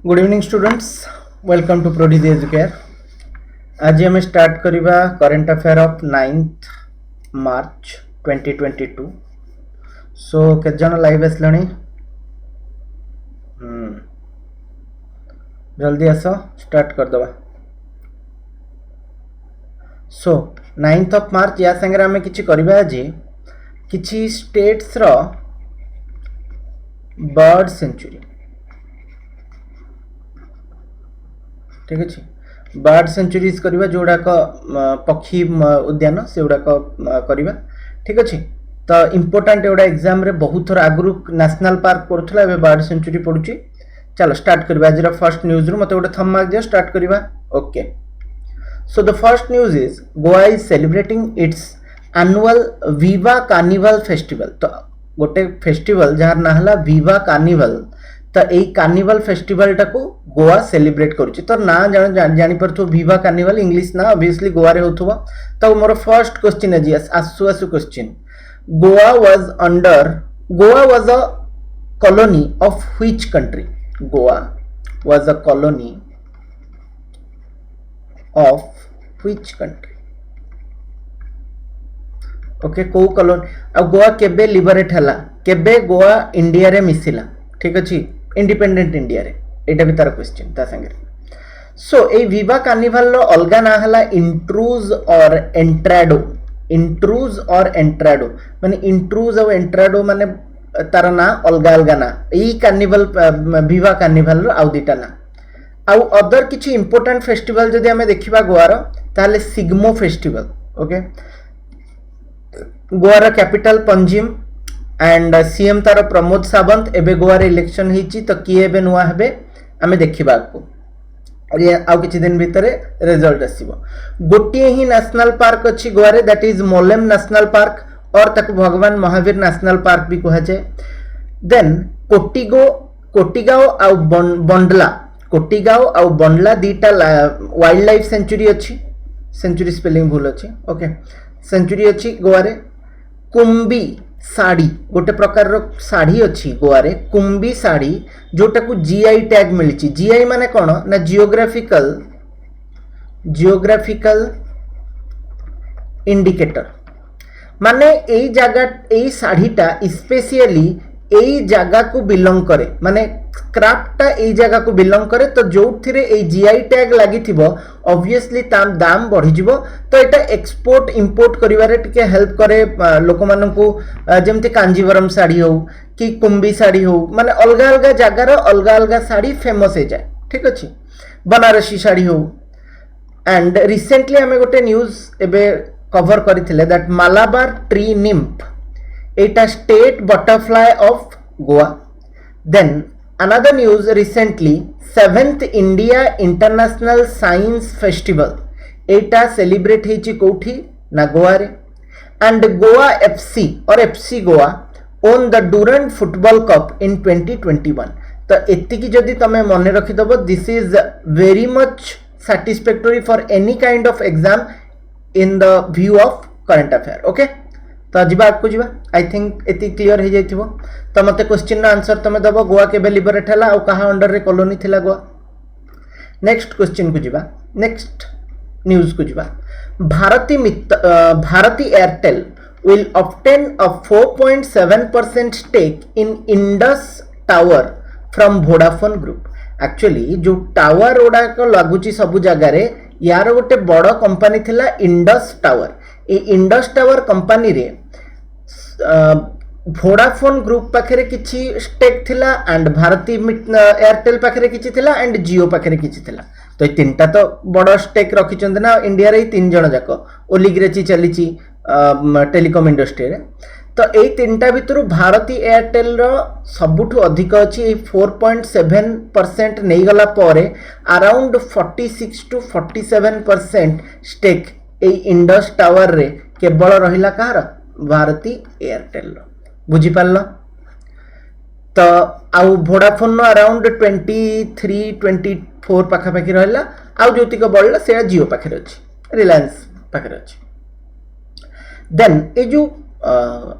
Good evening students, welcome to Prodigy Educare. आज आम start करवा current affair of 9th March 2022। So केत जन लाइव आसले? जल्दी आस, स्टार्ट कर दवा। सो 9th ऑफ मार्च या संगे आम किछि करबा आज किछि स्टेट्स रो बर्ड सेंचुरी। ठीक अच्छे, बर्ड सेंचुरीज करवा जोड़ाक पक्षी उद्यान से गुड़ाक करवा। ठीक अच्छे, तो इम्पोर्टाट एगुड़ा एग्जाम रे बहुत थर आगु नेशनल पार्क पड़ूला, एवं बर्ड सेंचुरी पड़ुची। चलो स्टार्ट करवा। आज फर्स्ट न्यूज रू मत गोटे थंब मार्क दियो, स्टार्ट करवा। Okay, so the first news is Goa is celebrating it's annual विवा कार्निवल फेस्टिवल। तो गोटे फेस्टिवल जार ना हला विवा कार्निवल, तो यही कार्निवल फेस्टिवल टाको गोवा सेलिब्रेट करुच्ची। तो ना जानी पारथो विवा कार्निवल इंग्लिश ना ऑब्वियसली गोवा रे होथुवा। तो मोर फर्स्ट क्वेश्चन है जी आसु आसु question, Goa was a colony of which country? Goa was a colony of which country? Okay, को कॉलोनी आ गोवा केबे लिबरेट हला, केबे गोवा इंडिया रे मिसिला? ठीक अच्छे, इंडिपेंडेंट इंडिया रे, एटा भी तार क्वेश्चन ता संगे। सो ए विवा कार्निवल रो अलगा ना हला इंट्रूज और एंट्राडो। इंट्रूज और एंट्राडो माने इंट्रूज और एंट्राडो माने तार ना अलगा अलगा ना। ई कार्निवल विवा कार्निवल रो आउ दिटा ना। आउ अदर किछि इंपोर्टेंट फेस्टिवल जदि हमें देखिबा गोवा रो ताले सिग्मो फेस्टिवल। ओके, गोवा रो कैपिटल पंजिम एंड सीएम तार प्रमोद सावंत। एबे गोवा रे इलेक्शन हिची, तो किए एबे नुआ हेबे आमे देखिबा को, और ये आउ किछि दिन भितरे रिजल्ट आसीबो। गोटिए ही नेशनल पार्क अछि गोवा रे, that is Mollem national park, और ताको भगवान महावीर नेशनल पार्क भी कहा जाए। देन कोटिगांव आउ बंडला, कोटिगांव आउ बंडला दीटा वाइल्ड लाइफ सेंचुरी अछि। सेंचुरी स्पेलिंग भूल अछि। ओके, सेंचुरी अछि गोवा रे। कुंबी साड़ी गोटे प्रकार रो साड़ी अच्छी गोवा रे, कुंबी साड़ी, जोटा को जीआई टैग मिली। जीआई माने कौन ना जियोग्राफिकल इंडिकेटर, माने एई जगह एई साड़ीटा स्पेशली एई जगह को बिलोंग करे, माने क्राफ्टा एई जगह को बिलोंग करे। तो जो थिरे एई जीआई टैग लागि थिबो ऑब्वियसली ताम दाम बढ़ी जिवो। तो एटा एक्सपोर्ट इंपोर्ट करिवारे टिके हेल्प करे लोक माननकु, जेमति कांजीवरम साड़ी हो कि कुंबी साड़ी हो, माने अलगा अलगा जगार अलगा अलगा साड़ी फेमस हो जाए। ठीक अच्छे, बनारसी साड़ी हो। एंड रिसेंटली आमे गोटे न्यूज एबे कवर करथिले दैट मालाबार ट्री निम्फ एटा state butterfly of Goa. Then another news recently 7th India International Science Festival एटा सेलिब्रेट हेची कोठी ना गोवा रे। एंड गोवा एफसी और FC Goa won the Durand football cup in 2021। तो एतिकी जदि तमे मने रखि दबो, this is very much satisfactory for any kind of exam in the view of current affair. Okay, तो जीवा आपको जीवा, आई थिंक एति क्लियर हो जाइथिबो। तो मते क्वेश्चन आंसर तमे दबो, गोवा केबे लिबरेट हला और कहा अंडर रे कॉलोनी थिला गोवा। नेक्स्ट क्वेश्चन को जीवा, नेक्स्ट न्यूज को जीवा। Bharti Airtel will obtain a 4.7% stake in Indus tower from Vodafone group. Actually जो टावर गुड़ा लगुची सब जगह रे, यार गोटे बड़ कंपनी थिला इंडस टावर। ए इंडस टावर कंपनी रे वोडाफोन ग्रुप पाखरे किछि स्टेक थिला, एंड भारती एयरटेल पाखरे किछि थिला, एंड जियो पाखरे किछि थिला। तो ये तीनटा तो बड़ स्टेक रखिचंद ना इंडिया रे, तीन जण जाक ओलिग्रेची चलीची टेलीकॉम इंडस्ट्री रे। तो ये तीनटा भितर भारती एयरटेल रो सबुठु अधिक अछि। 4.7% नहीं गला परे अराउंड 46 to 47% स्टेक ए इंडस टावर रे केवल रहिला कार भारती एयरटेल रो। बुझी पारलो? तो आउ वोडाफोन नो अराउंड 23-24 पाखापाखि रहिला, आउ जोतिक बढ़ला से जियो पाखे अछि, रिलायंस पाखे अछि। देन ए जो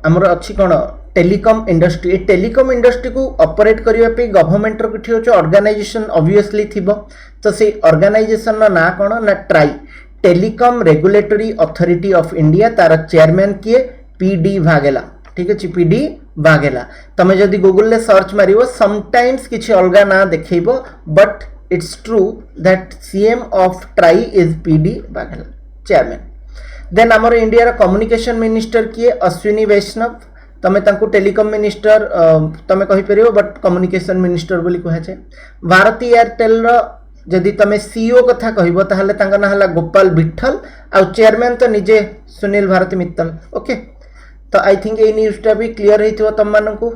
आमर अच्छी कौन टेलीकॉम इंडस्ट्री टेलीकॉम इंडस्ट्री को ऑपरेट करने पे गवर्नमेंट रो किठी होचे ऑर्गेनाइजेशन ऑब्वियसली थिबो तो से ऑर्गेनाइजेशन ना कोन ना try telecom regulatory authority of India तार चेयरमैन किए पीडी वाघेला ठीक अछि पीडी वाघेला तमे जदी गूगल ले सर्च मारिवो समटाइम्स किछि अलगा ना देखैबो but it's true that CM of TRAI is PD Vaghela chairman then हमर इंडिया रा कम्युनिकेशन मिनिस्टर किए अश्विनी वैष्णव तमे तांको टेलीकॉम मिनिस्टर तमे कहि परियो बट कम्युनिकेशन मिनिस्टर बोली कहा जाय भारती एयरटेल रो जदि तमे सीईओ कथा कहबो ताहले तांका ना हला गोपाल विठल आ चेयरमैन तो निजे सुनील भारती मित्तल ओके तो आई थिंक ए न्यूज़टा भी क्लियर हेतिबो तम मानकू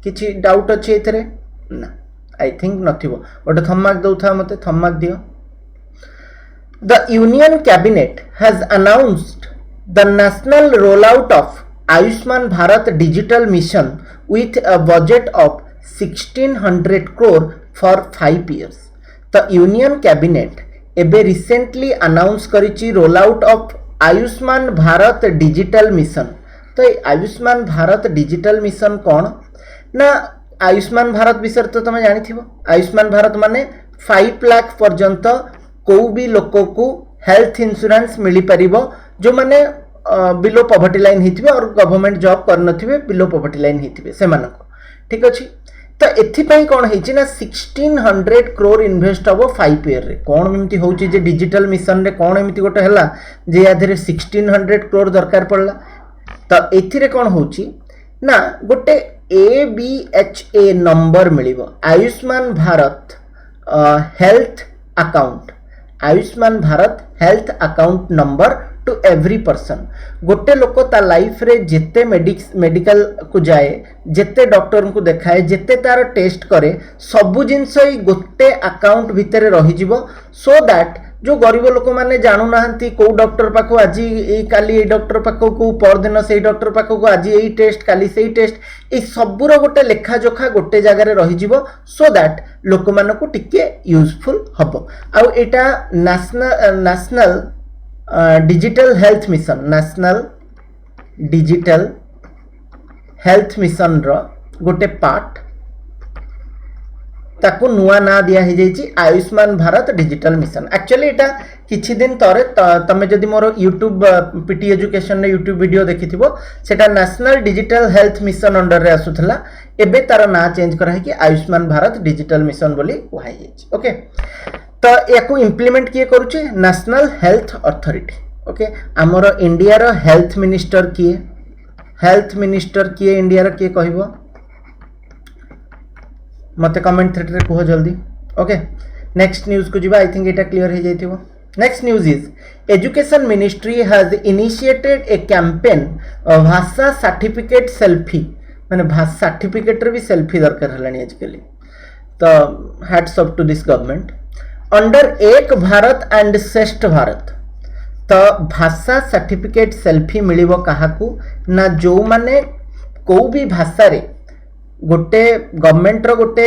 किछि डाउट अछि एथरे ना आई थिंक नथिबो ओटे थम्माक दउथा मते थम्माक दियो The Union Cabinet has announced the national rollout of Ayushman Bharat Digital Mission with a budget of 1600 crore for 5 years. The Union Cabinet ebe recently announced karichi rollout of Ayushman Bharat Digital Mission. तो Ayushman Bharat digital mission कौन ना आयुष्मान भारत विषय तो तुम जानी थी आयुष्मान भारत माने 5 लाख पर्यंत को भी लोक को हेल्थ इंश्योरेंस मिल पार जो माने बिलो पॉवर्टी लाइन होते और गवर्नमेंट जॉब करनथिबे बिलो पॉवर्टी लाइन होते से मानको ठीक अछि तो एथिपाई कौन होइछि ना 1600 करोड़ इन्वेस्ट हबो 5 ईयर रे कौन एमती होउछि जे डिजिटल मिशन रे कौन एमती गोटे हला जे याधरे 1600 करोड़ दरकार पड़ला तो एथिरे कौन होउछि ना गोटे ABHA नंबर मिलिबो Ayushman Bharat health account Ayushman Bharat health account number to every person गोटे लोक ता लाइफ रे जेते मेडिकल को जाए जेते डॉक्टर को देखाए जेते तार टेस्ट करे सबु जिनस गोटे अकाउंट भितर रही जिवो सो दैट जो गरीब लोक मैंने जानू ना कौ डॉक्टर पाखु आज काली ए डॉक्टर पाखक परदिन से डॉक्टर पाखक आज यही टेस्ट काली से टेस्ट ये सबूर गोटे लेखा जोखा गोटे जगार रही सो दैट लोक मान को टिके यूजफुल हम आटा national digital health mission national digital health mission रो गोटे पार्ट ताको नुआ ना दिया ही जाइछि Ayushman Bharat digital mission actually एटा किछि दिन तरे तमे जदि मोर YouTube पीटी एजुकेशन रे YouTube वीडियो देखिथिबो सेटा national digital health mission under रे आसुथला एबे तार ना चेंज करा है कि आयुष्मान भारत डिजिटल मिशन बोली कुहाई जाइछि ओके तो याकू इंप्लीमेंट किए करूछि नेशनल हेल्थ अथॉरिटी ओके हमर इंडिया रो हेल्थ मिनिस्टर किए इंडिया रो किए कहबो मते कमेंट थ्रेड रे कहो जल्दी ओके नेक्स्ट न्यूज़ को जीवा आई थिंक एटा क्लियर हो जाइथिबो next news is education ministry has initiated a campaign Bhasha certificate selfie माने भाषा सर्टिफिकेट रे भी सेल्फी दरकार हलानी आजकल तो hats off to this government under एक भारत एंड श्रेष्ठ भारत तो भाषा सर्टिफिकेट सेल्फी मिलिबो काहाकू ना जो माने को भी भाषा रे गोटे गवर्नमेंट रो गोटे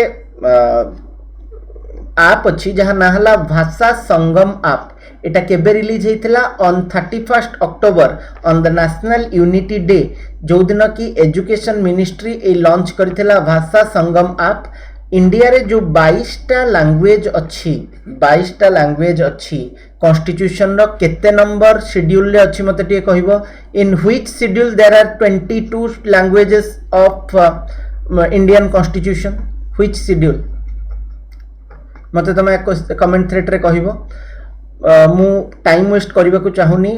आप अच्छी जहाँ ना हला भाषा संगम आप एटा केबे रिलीज हेतिला on 31 October on the national unity day जो दिन की एजुकेशन मिनिस्ट्री ए लॉन्च करथिला भाषा संगम आप इंडिया रे जो 22टा लैंग्वेज अच्छी कॉन्स्टिट्यूशन रो केते नंबर शेड्यूल रे अच्छी मते टिके कहबो in which schedule there are 22 languages of Indian constitution which schedule मते तमे कमेंट थ्रेड रे कहबो मु टाइम वेस्ट करबा को चाहुनी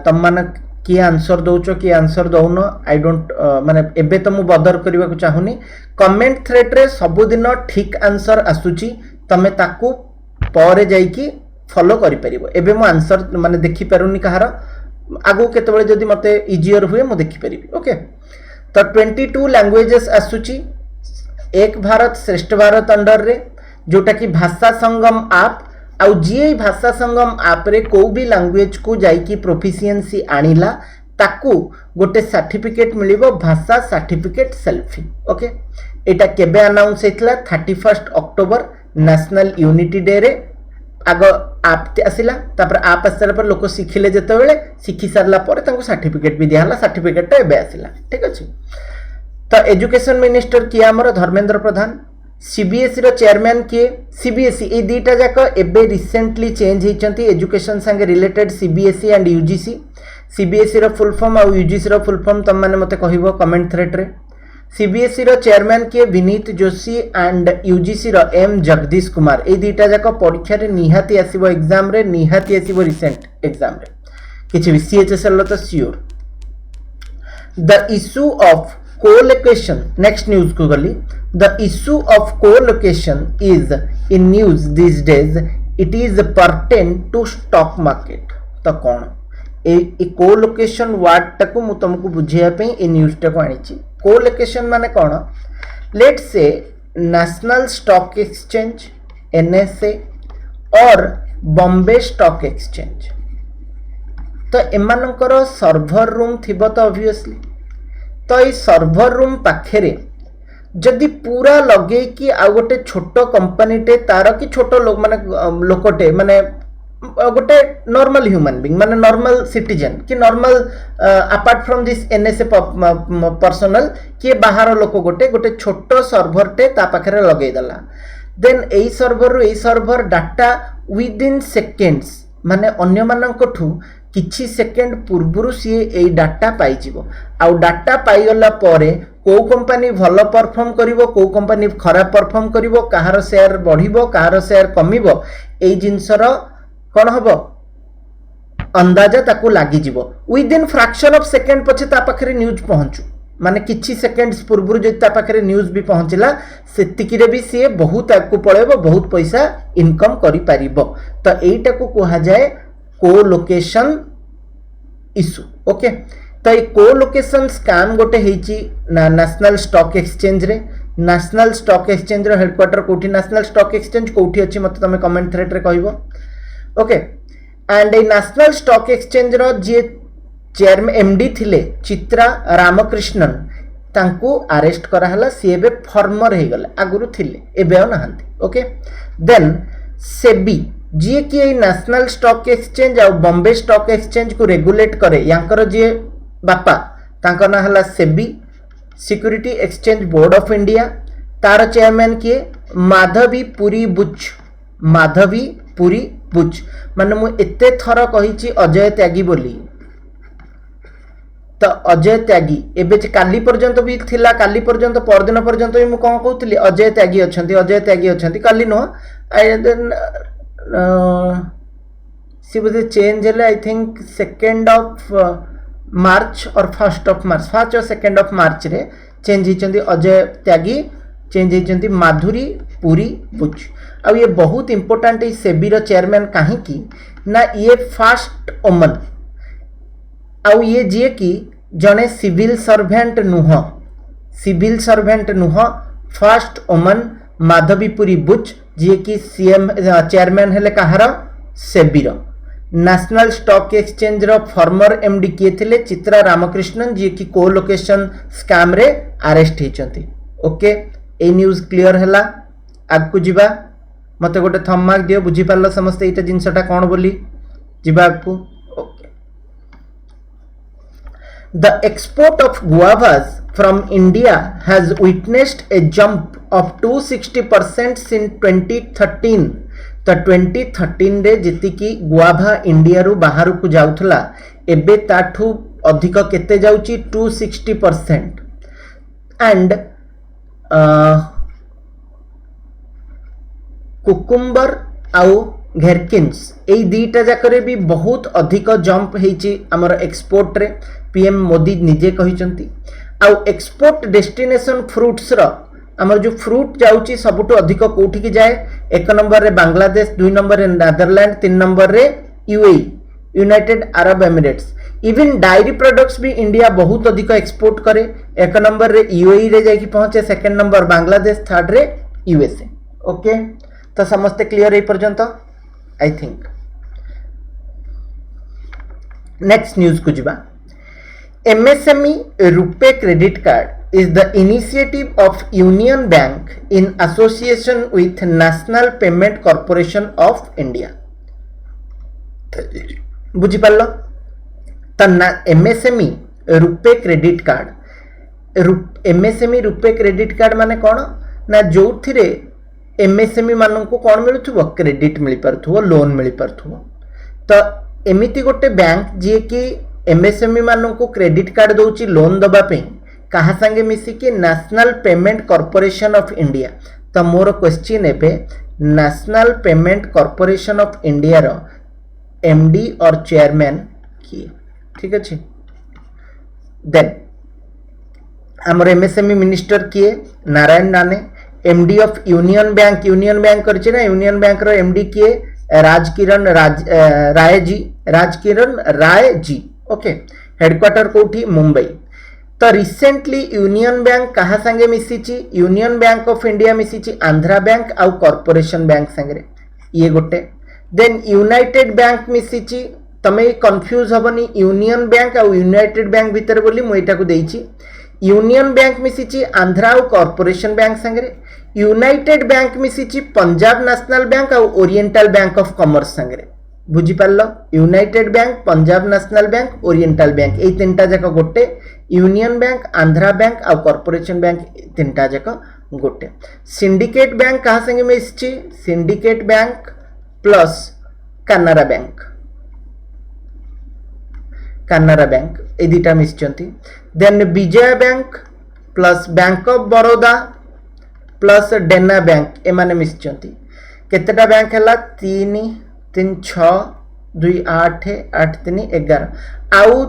तम मान की आंसर दउचो की आंसर दउनो आई डोंट माने एबे तो मु बदर करबा को चाहुनी कमेंट थ्रेड रे सब दिन ठीक आंसर आसुची तमे ताकू परे जाई की फॉलो करि परिबो एबे मु आंसर माने देखि पारुनी कहार आगु केतबेले जदी मते इजियर हुए मु देखि परिबी ओके तो 22 लैंग्वेजेस आसुची एक भारत श्रेष्ठ भारत अंडर रे जोटा कि भाषा संगम आप आउ जी भाषा संगम आप रे को भी लैंग्वेज को जाई की प्रोफिशिएंसी आनिला ताकू गोटे सर्टिफिकेट मिलिबो भाषा सर्टिफिकेट सेल्फी ओके एटा केबे अनाउंस हेतला 31 अक्टोबर नेशनल यूनिटी डे रे आग आप आसिला तापर आप आसला पर लोक शिखिले जेते बेले शिखि सारला पर ताको सर्टिफिकेट भी दियाला सर्टिफिकेट टा एबे आसिला ठीक अछि तो एजुकेशन मिनिस्टर किए आमर धर्मेंद्र प्रधान, सीबीएसई रो चेयरमैन किए, सीबीएसई ए दीटा जाक एबे रिसेंटली चेंज होती एजुकेशन संगे related CBSE and UGC. CBSE रो फुल फॉर्म और यूजीसी रो फुल फॉर्म तुम मैंने मते कहबो कमेंट थ्रेड रे। सीबीएसई रो चेयरमैन किए विनीत जोशी एंड यूजीसी रो एम जगदीश कुमार। ए दीटा जाक परीक्षा रे निहाती आसीबो एग्जाम रे, निहाती आसीबो रिसेंट एग्जाम रे किछि भी सीएचएसएल तो sure. The issue of co-location, next news को गली, the issue of co-location is in news these days, it is pertain to stock market। तो कौन ए co-location word टाको मु तुमको बुझिया पे ए न्यूज़ टाको आनिची। co-location माने कौन, लेट से नेशनल स्टॉक एक्सचेंज NSE और बॉम्बे स्टॉक एक्सचेंज, तो एमानकर सर्भर रूम थिबो तो ऑब्वियसली, तो ये सर्भर रूम पाखे जदि पूरा लगे कि आ गोटे छोट कंपनीटे तार कि छोट लोक माने लोकटे माने गोटे नॉर्मल ह्यूमन बीइंग माने नॉर्मल सिटीजन कि normal apart from this NSA personal कि बाहर लोक गोटे गोटे छोट सर्भरटे ता पाखे लगे देला, देन एई सर्भर एई server data within seconds माने अन्य मानकठू किछि सेकेंड पूर्वरु सी ए डाटा पाइजिवो। आउ डाटा पाइगला परे को कंपनी भल परफॉर्म करिवो, को कंपनी खराब परफॉर्म करिवो, कहार शेयर बढ़िवो, कहार शेयर कमिवो, एई जिंसर कोन हबो अंदाजा ताकू लागि जिवो with in fraction of second पछे ता पाखरे न्यूज पहुंचू, माने किछि सेकेंड्स पूर्वरु जे ता पाखरे न्यूज भी पहुंचला सेतिकी रे भी सी बहुत आगु पळेबो, बहुत पैसा इनकम करि पारिबो। तो एईटा को कहा जाय को-लोकेशन इशू। ओके, तो ये को-लोकेशन स्कैम गोटे हेची नेशनल स्टॉक एक्सचेंज रे। नेशनल स्टॉक एक्सचेंज रो हेडक्वार्टर कोठी, नेशनल स्टॉक एक्सचेंज कोठी अछि मते तमे कमेंट थ्रेड रे कहबो। ओके, एंड ए नेशनल स्टॉक एक्सचेंज रो जे चेयरमैन एमडी थिले चित्रा रामकृष्णन, तांको अरेस्ट करा हला, सी एबे फॉर्मर हे गले, आगुरु थिले एबे आ नहांती। ओके, देन सेबी जी कि नेशनल स्टॉक एक्सचेंज और बॉम्बे स्टॉक एक्सचेंज को रेगुलेट करे, यांकर जे बापा तांका ना हला SEBI security exchange board of India, तार चेयरमैन किए माधवी पुरी बुच। माधवी पुरी बुच माने मु एते थर कहिछि अजय त्यागी बोली, तो अजय त्यागी एबे काली पर्यंत भी थिला, काली पर्यंत परदिन पर्यंत भी मु कोन कहउतली अजय त्यागी अछंती, अजय त्यागी अछंती, काली नो सी बोधे चेंज है I think 2nd of March और 1st ऑफ मार्च, 1st और 2nd ऑफ मार्च रे चेंज होती अजय त्यागी, चेंज होती माधुरी पुरी बुच। आ ये बहुत इंपोर्टेंट है सेबी रो चेयरमैन कहीं ना ये फास्ट ओमन आउ ये जी कि जने सिविल सर्वेंट नुह, सिविल सर्वेंट नुह, first woman Madhabi Puri Buch ji CM chairman हेले कहार सेबीर। नेशनल स्टॉक एक्सचेंज रो फॉर्मर एमडी किए थिले चित्रा रामकृष्णन जी कि को-लोकेशन स्कैम रे अरेस्ट होइचंती। ओके, ए न्यूज़ क्लियर हैला, आगु जिबा मते गोटे थंब मार्क दियो, बुझी पारलो समस्ते एटा जिंसटा कोन बोली जिबा आगु। Okay, the export of guavas from India has witnessed a jump of 260% since 2013। तो 2013 रे जति की गुआभा इंडिया रु बाहर को जाउथला एबे ताठू अधिक केते जाउची 260%। एंड कुकुम्बर आउ घेरकिन्स ए दीटा जाकरे भी बहुत अधिक जंप हेची हमर एक्सपोर्ट रे, पीएम मोदी निजे कहिचंती। आउ एक्सपोर्ट डेस्टिनेशन फ्रूट्स रो हमर जो फ्रूट जाउची सबुटो अधिक कोठी की जाए, 1 नंबर रे बांग्लादेश, 2 नंबर रे नेदरलैंड, 3 नंबर रे UAE United Arab Emirates. Even diary products भी इंडिया बहुत अधिक एक्सपोर्ट करे, 1 नंबर रे यूएई रे जाई पहुंचे, 2nd नंबर बांग्लादेश, 3rd रे यूएसए। ओके, तो समस्ते क्लियर ए पर्यंत आई थिंक। नेक्स्ट न्यूज को जिबा। MSME RuPay credit card is the initiative of Union Bank in association with National Payment Corporation of India। बुझी पारलो, तो MSME RuPay credit card MSME RuPay credit card माने कौन ना जो MSME मानक कौन मिलुथुबो क्रेडिट मिल पारुथुबो लोन मिल पारुथुबो। तो एमिति गोटे बैंक जी कि एमएसएमई मानक क्रेडिट कार्ड दउची लोन दबा पे कहा संगे मिसिकी national payment corporation of India. तो मोर क्वेश्चन एबे national payment corporation of India रो एमडी और चेयरमैन किए, ठीक अच्छे। देन आमर एमएसएमई मिनिस्टर किए Narayan Rane. MD of union bank करछे ना, यूनियन बैंक रो एमडी किए राजकिरण राय जी। ओके, हेडक्वार्टर कोठी मुंबई। तो रिसेंटली यूनियन बैंक कहा संगे मिसिची, यूनियन बैंक ऑफ इंडिया मिसिची आंध्रा बैंक आउ कॉर्पोरेशन बैंक संगे, ये गोटे। देन यूनाइटेड बैंक मिसिची, तमे कंफ्यूज हबनी यूनियन बैंक आउ यूनाइटेड बैंक भितर बोली मुइटा को देइची। यूनियन बैंक मिसिची आंध्रा आउ कॉर्पोरेशन बैंक संगे। यूनाइटेड बैंक मिसिची पंजाब नेशनल बैंक आउ ओरिएंटल बैंक ऑफ कॉमर्स संगे। बुझी पारलो, United Bank, Punjab National Bank, Oriental Bank, ए तीनटा जाक गोटे। यूनियन बैंक, आंध्रा बैंक आउ कॉर्पोरेशन बैंक तीनटा जाक गोटे। सिंडिकेट बैंक कहा संगे मिसिची, Syndicate Bank plus Canara bank, Canara Bank ए दुटा मिसिचंती। Then Vijaya Bank plus Bank of Baroda plus Dena Bank एमाने मिसिचंती। केतेटा बैंक हैला 3 3 6 2 8 8 3 11 आउ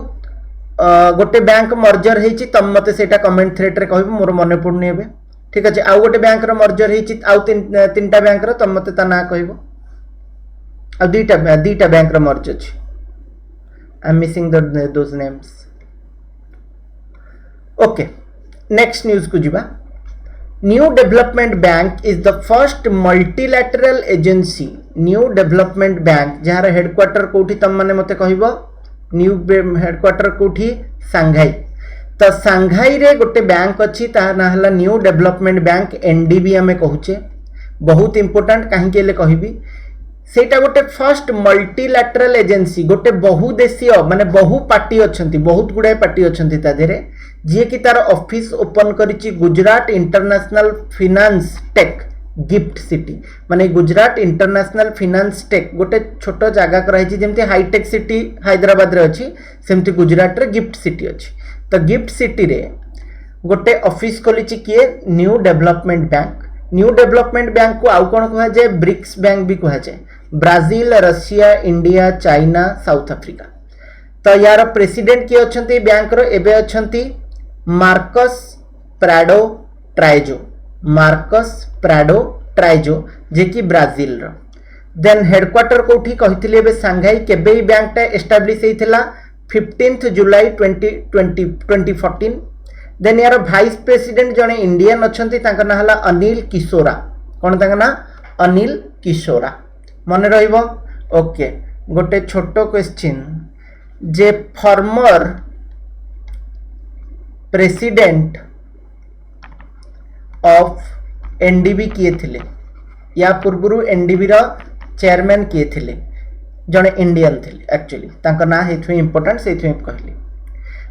गोटे बैंक मर्जर हेची। तम मते सेटा कमेंट थ्रेड रे कहबो, मोर मने पड़नी एबे, ठीक अछि। आउ गोटे बैंक रो मर्जर हेची, आउ तीनटा बैंक रो तम मते ता ना कहबो। आ दुईटा बैंक रो मर्ज अछि। I am missing those names. Okay, next news को जीवा। New development bank is the first multilateral agency. New development bank jar headquarter कोठी तम माने मते कहबो। न्यू हेडक्वार्टर कोठी सांघाई। तो सांघाई रे गोटे बैंक अछि, ता ना हला न्यू डेवलपमेंट बैंक, एनडीबी हमें कहूचे। बहुत इंपोर्टेंट काहे के ले कहबी, सेटा गोटे फर्स्ट मल्टीलैटरल एजेंसी, गोटे बहुदेशीय माने बहु पार्टी अछंती, बहुत गुड़ाए पार्टी अछंती ता देरे, जे कि तार ऑफिस ओपन करिछि Gujarat International Finance Tec Gift City. माने गुजरात इंटरनेशनल फिनांस टेक गोटे छोट जगह कर रही, जेमती हाईटेक सिटी हैदराबाद रे अछि, सेमती गुजरात रे गिफ्ट सिटी अछि। तो गिफ्ट सिटी रे गोटे ऑफिस खोलिछि किए, new development bank. New development bank को आउ कोन कहा जाय, ब्रिक्स बैंक भी कहा जाय। Brazil, Russia, India, China, South Africa. तो यार प्रेसिडेंट किए अछंती बैंक रो एबे अछंती Marcos Prado Troyjo, Marcos Prado Troyjo, जे कि ब्राजील रो। देन हेडक्वार्टर कोठी कहितले एबे सांघाई। केबे ही बैंक टा एस्टैब्लिश हेइथिला 15 जुलाई 2014। देन यार भाइस प्रेसिडेंट जने इंडियन अछंती, तांका ना हला अनिल किशोरा। कोन तांका ना, अनिल किशोरा, मन रहिबो। ओके, गोटे छोटो question, J former president of NDB किए थिले, या पूर्वरु एनडीबी रो चेयरमैन किए थिले, जने इंडियन थिले एक्चुअली, तांका ना हेथु इंपोर्टेंट सेथु कहली।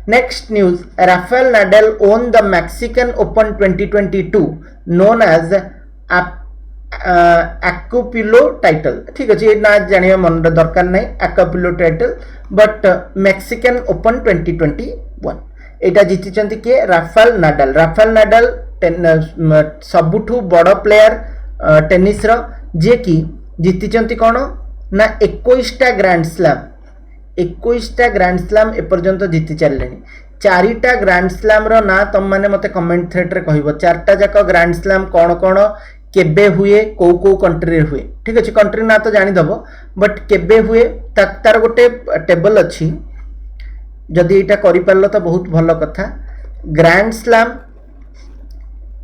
Next news, Rafael Nadal won the Mexican Open 2022 known as Acapulco title. ठीक अच्छे, ना जानिए मन दरकार नहीं Acapulco title, but Mexican Open 2021 एटा जीति किए, राफेल नाडाल। राफेल नाडाल सबुठू बड़ प्लेयर टेनिस रो, जे कि जीति कौन ना 21टा ग्रैंड स्लैम, 21टा ग्रैंड स्लैम एपर्यंत जीति चलले। 4टा ग्रैंड स्लैम रो ना तुम माने मते कमेंट थ्रेड रे कहबो, 4टा जाक ग्रैंड स्लैम कौन कौन केबे हुए, को कंट्री रे हुए। ठीक अच्छे, कंट्री ना तो जानी दबो, बट केबे हुए तार गोटे टेबल अच्छी, जदि एटा करि पारलो तो बहुत भलो कथा। ग्रैंड स्लैम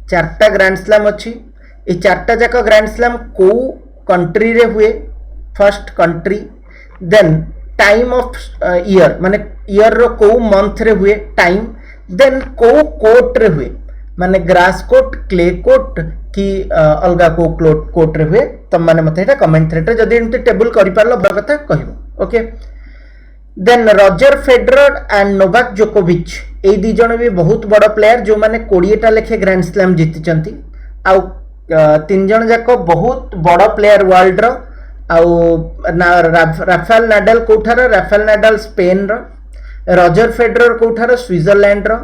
4टा ग्रैंड स्लैम अच्छी, ए 4टा जाक ग्रैंड स्लैम को कंट्री रे हुए, first country. Then time of year, माने ईयर रो को मंथ रे हुए टाइम। देन को कोर्ट रे हुए, माने ग्रास कोर्ट, क्ले कोर्ट कि अलगा को कोर्ट रे हुए। तम माने मते एटा कमेंट थ्रेड रे जदि एमते टेबल करि पारलो बड़ कथा कहबो। Okay, then Roger Federer and Novak जोकोविच ए दी जण भी बहुत बड़ प्लेयर जो माने 20टा लेखे ग्रैंड स्लैम जीति आउ 3 जण जाक बहुत बड़ प्लेयर वर्ल्ड रो राफेल नाडाल कोठार राफेल नाडाल स्पेन रो रजर फेडरर कोठार स्विट्जरलैंड रो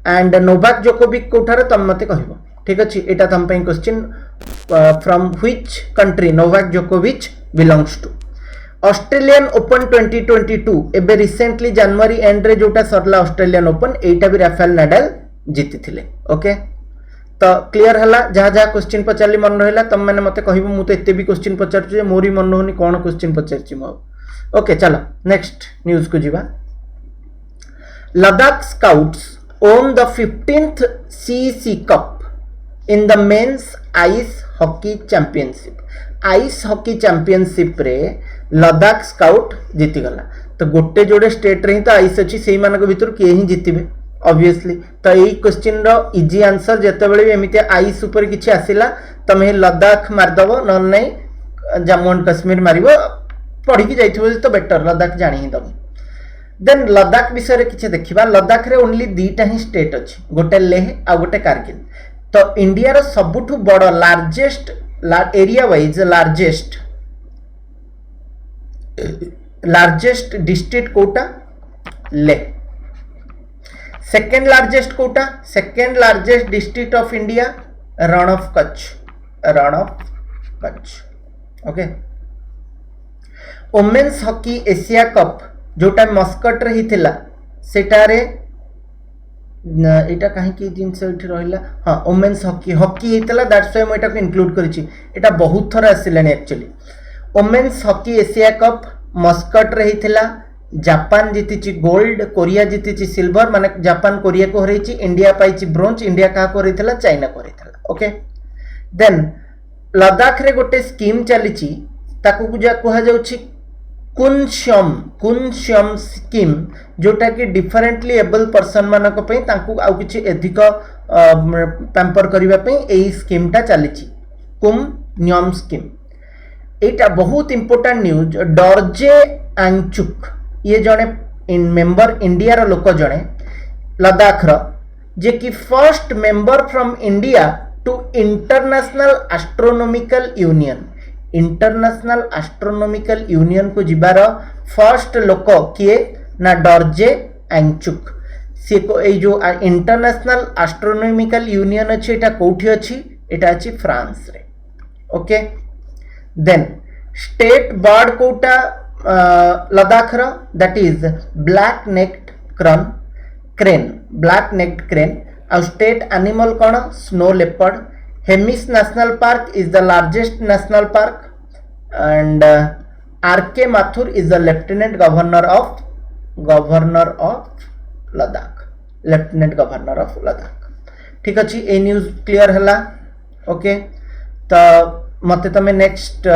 एंड नोवाक जोकोविच कोठार तुम मते कहबो ठीक अछि एटा तुम पे question from which country Novak जोकोविच बिलोंग्स टू ऑस्ट्रेलियन ओपन 2022 एबे रिसेंटली जनवरी एंड रे जोटा सरला ऑस्ट्रेलियन ओपन एटा भी राफेल नाडाल जीति थिले ओके तो क्लियर हला जहाँ जहाँ क्वेश्चन पचारि मन रहा तुम मैंने मत कह मु तो एते भी क्वेश्चन पचार मोरी मन होनी कौन क्वेश्चन पचार मु ओके चलो नेक्स्ट न्यूज को जीवा Ladakh scouts on the 15th CEC cup in the men's ice hockey championship ice hockey championship रे लद्दाख स्काउट जीति गला तो गोटे जोड़े स्टेट रे ही तो आइस अच्छी से मानक भीतर किए ही जीतिबे ऑब्वियसली तो यही क्वेश्चन रो इजी आंसर जेतेबेले भी एमिति आइस ऊपर किछि आसिला तमे लद्दाख मारदबो न नहीं जम्मू एंड कश्मीर मारिबो पढ़ी की जाइथिबो तो बेटर लद्दाख जानि ही दबो देन लद्दाख विषय रे किछि देखिबा लद्दाख रे ओनली दीटा ही स्टेट अछि गोटे लेह आ गोटे कारगिल तो इंडिया रो सबुठु बड़ largest area wise largest district कोटा लेह सेकेंड लार्जेस्ट कोटा second largest district of India Rann of Kutch okay women's hockey Asia cup जोटा मस्कट रे हिथिला सेटारे एटा कहीं की जिनस एठी रहिला हां वोमेन्स हॉकी हिथिला दैट्स व्हाई मैं एटा को इंक्लूड करिछि एटा बहुत थरा आसिलानी actually women's hockey Asia cup Muscat रे हिथिला जापान जीति गोल्ड कोरिया जीति सिल्वर माने जापान कोरिया को हरैछि इंडिया पाइछि ब्रोंज इंडिया का को हरैथिला चाइना को हरैथिला ओके देन लद्दाख रे गोटे स्कीम चलीछि ताकू कुहा जाउछि कुनश्यम स्कीम जोटा कि डिफरेंटली एबल पर्सन मानक पई ताकू आउ किछि अधिक पैम्पर करिवा पई एई स्कीमटा चलीछि कुमन्यम स्कीम एटा बहुत इंपोर्टेंट न्यूज डॉर्जे आंगचुक ये जड़े मेंबर इंडिया रो लोक जड़े लद्दाख रो जे कि first member from India to International Astronomical Union को जिबार फर्स्ट लोक किए ना डॉर्जे आंगचुक सी को ए जो इंटरनेशनल एस्ट्रोनॉमिकल यूनियन अच्छी एटा कोठी अच्छी एटा अच्छी फ्रांस रे ओके देन स्टेट बर्ड कोटा लद्दाख रो that is black necked crane और स्टेट एनिमल कौन snow leopard Hemis national park is the largest national park and R K Mathur is the lieutenant governor of Ladakh ठीक अच्छे ए न्यूज क्लियर है ओके तो मते तमे नेक्स्ट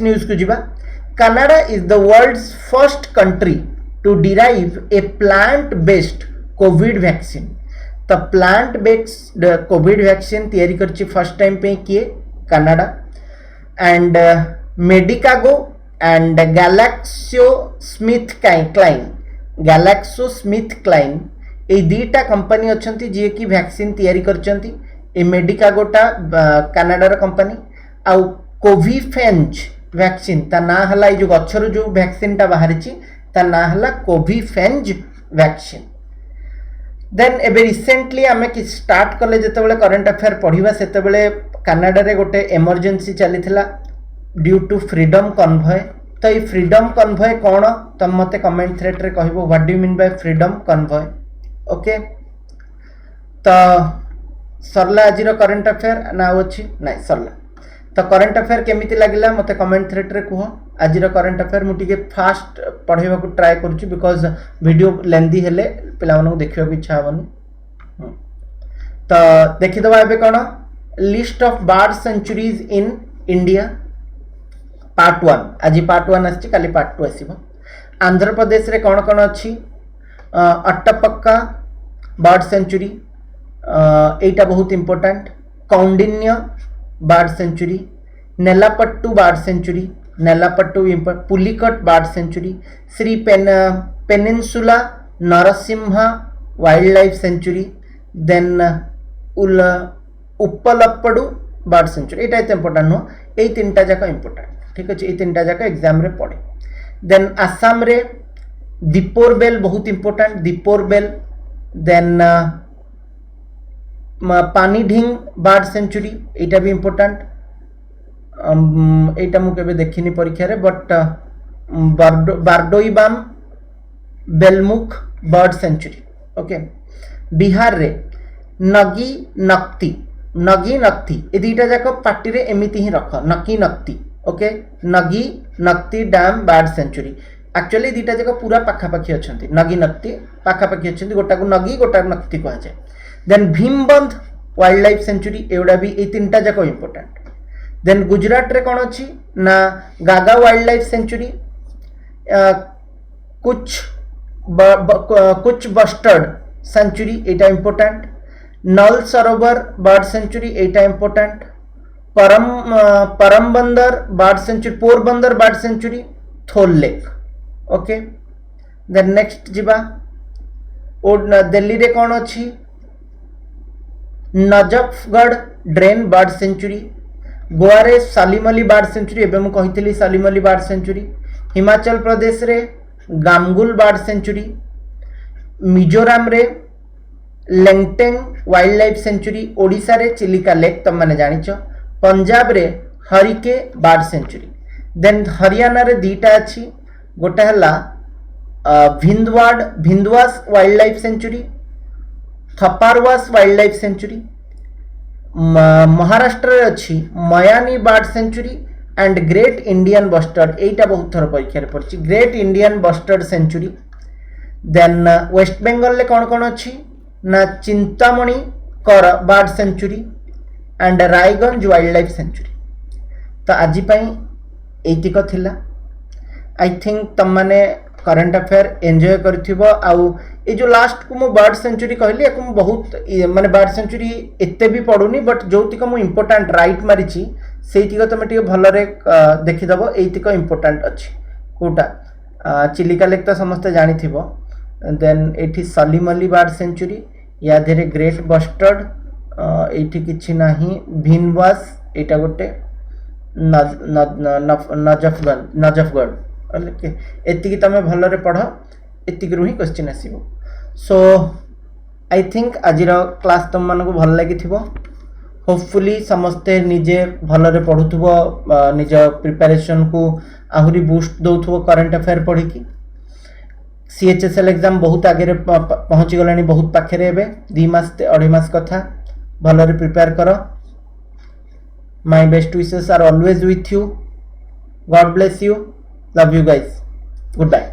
न्यूज को जीवा Canada is the world's first country to derive a plant-based COVID vaccine. तो plant-based COVID vaccine तैयारी करछि फर्स्ट टाइम पे किए Canada and Medicago and Glaxo Smith Kline ए दीटा कंपनी अच्छंती जे कि वैक्सीन तैयारी करछंती ए मेडिकागोटा कनाडा रो कंपनी आउ कोविफेंज वैक्सीन ता ना हला जो गछर जो वैक्सीन ता बाहरी ता ना हला कोविफेंज वैक्सीन देन एबे रिसेंटली आमे कि स्टार्ट कले जेतेबेले करंट अफेयर पढिबा सेतेबेले कनाडा रे गोटे इमरजेंसी चलीथिला ड्यू टू फ्रीडम कन्वॉय तो ये फ्रीडम कन्वॉय कौन तुम मते कमेंट थ्रेड रे कहबो what do you mean by freedom convoy okay तो सरला आज करंट अफेयर ना अच्छी ना सरला तो करंट अफेयर केमिति लागिला मते कमेंट थ्रेड रे कुह आज करंट अफेयर मु टिके फास्ट पढ़ेबा को ट्राई करूची बिकॉज वीडियो लेंदी हेले पिला मानू देखियो भी इच्छा होनी तो देखि दबा एबे कोन list of bird sanctuaries in India part 1 आज पार्ट 1 आछि काली पार्ट 2 आसीबो आंध्र प्रदेश रे कोन कोन अछि अट्टपक्का बर्ड सेंचुरी एटा बहुत important Koundinya bird sanctuary Nelapattu bird sanctuary Nelapattu Pulicat bird sanctuary, Shri Penusila Narasimha wild life sanctuary, then Uppalapadu bird sanctuary. एटा एते इंपोर्टेंट नो, ए तीनटा जाक इंपोर्टेंट, ठीक अछि। ए तीनटा जाक एग्जाम रे पड़े। देन आसाम रे दीपोर बेल बहुत इंपोर्टेंट, दीपोर बेल। देन पानी ढिंग बर्ड सेंचुरी, एटा भी इंपोर्टेंट। एटा मु केबे देखिनी परीक्षा रे, but Bardoibam Beelmukh bird sanctuary. Okay. Bihar रे नगी नक्ति, नगी नक्ति, ए दुईटा जाक पार्टी रे एमिति ही रख, Nagi Nakti. Okay. Nagi Nakti dam bird sanctuary. Actually दुईटा जाक पूरा पाखापाखी अछंती, नगी नक्ति पाखापाखी अछंती, गोटा को नगी गोटा नक्ति कह जाए। Then Bhimbandh wild life sanctuary, एवडा भी ए तीनटा जाक इंपोर्टेंट। देन गुजरात रे कौन अच्छी ना गागा वाइल्ड लाइफ सेंचुरी, कुछ बस्टर्ड सेंचुरी, एटा important. Nal Sarovar bird sanctuary, एटा इंपोर्टेंट। परमबंदर bird sanctuary, Porbandar bird sanctuary, Thol lake. Okay. Then next जीवा दिल्ली रे कौन अच्छी Najafgarh drain bird sanctuary. Goa रे सालीमली बर्ड सेंचुरी, एबे मु कहितली सालीमली बर्ड सेंचुरी। हिमाचल प्रदेश रे गामगुल बर्ड सेंचुरी। मिजोराम रे Lengteng wild life sanctuary. Odisha रे चिलिका लेक तुम मैंने जानिच। पंजाब रे Harike bird sanctuary. Then Haryana रे दीटा अच्छी, गोटे हला Bhindawas wild life sanctuary, Khaparwas wild life sanctuary. Maharashtra अच्छी Mayani bird sanctuary and great Indian bustard, एटा बहुत थर परीक्षा रे पड़छि, great Indian bustard sanctuary. Then West Bengal ले कौन कौन अच्छी ना Chintamani Kar bird sanctuary and Raiganj wild life sanctuary. तो आज एतिक थिला। आई थिंक तुम मैंने करंट अफेयर एंजॉय करथिबो। आउ ए जो लास्ट को मु बर्ड सेंचुरी कहली, एक बहुत माने बर्ड सेंचुरी एते भी पड़ुनी, बट जोतिक मु इंपोर्टेंट राइट मारिछि सेतिक तुम टिके भलरे देखिदबो। एतिक इंपोर्टेंट अछि कोटा चिलिका लेक तो समस्त जानिथिबो। देन एठी सालीमली बर्ड सेंचुरी, या धेरे ग्रेट बस्टर्ड, एठी किछि नाही, भिनवास एटा गोटे, नजफगढ़। एतिकी तुम भलरे पढ़, एतिकी रु ही क्वेश्चन आसीबो। सो आई थिंक आज क्लास तुम मानक भल लगी। होपफुली समस्ते निजे भलरे पढ़ुथबो, निज प्रिपरेशन को आहुरी बूस्ट दउथबो करंट अफेयर पढ़ी की। सीएचएसएल एग्जाम बहुत आगे पहुँची गलानी, बहुत पाखे एबे 2 मास 2.5 मास कथा भलरे प्रिपेयर कर। My best wishes are always with you. God bless you. Love you guys. Good bye.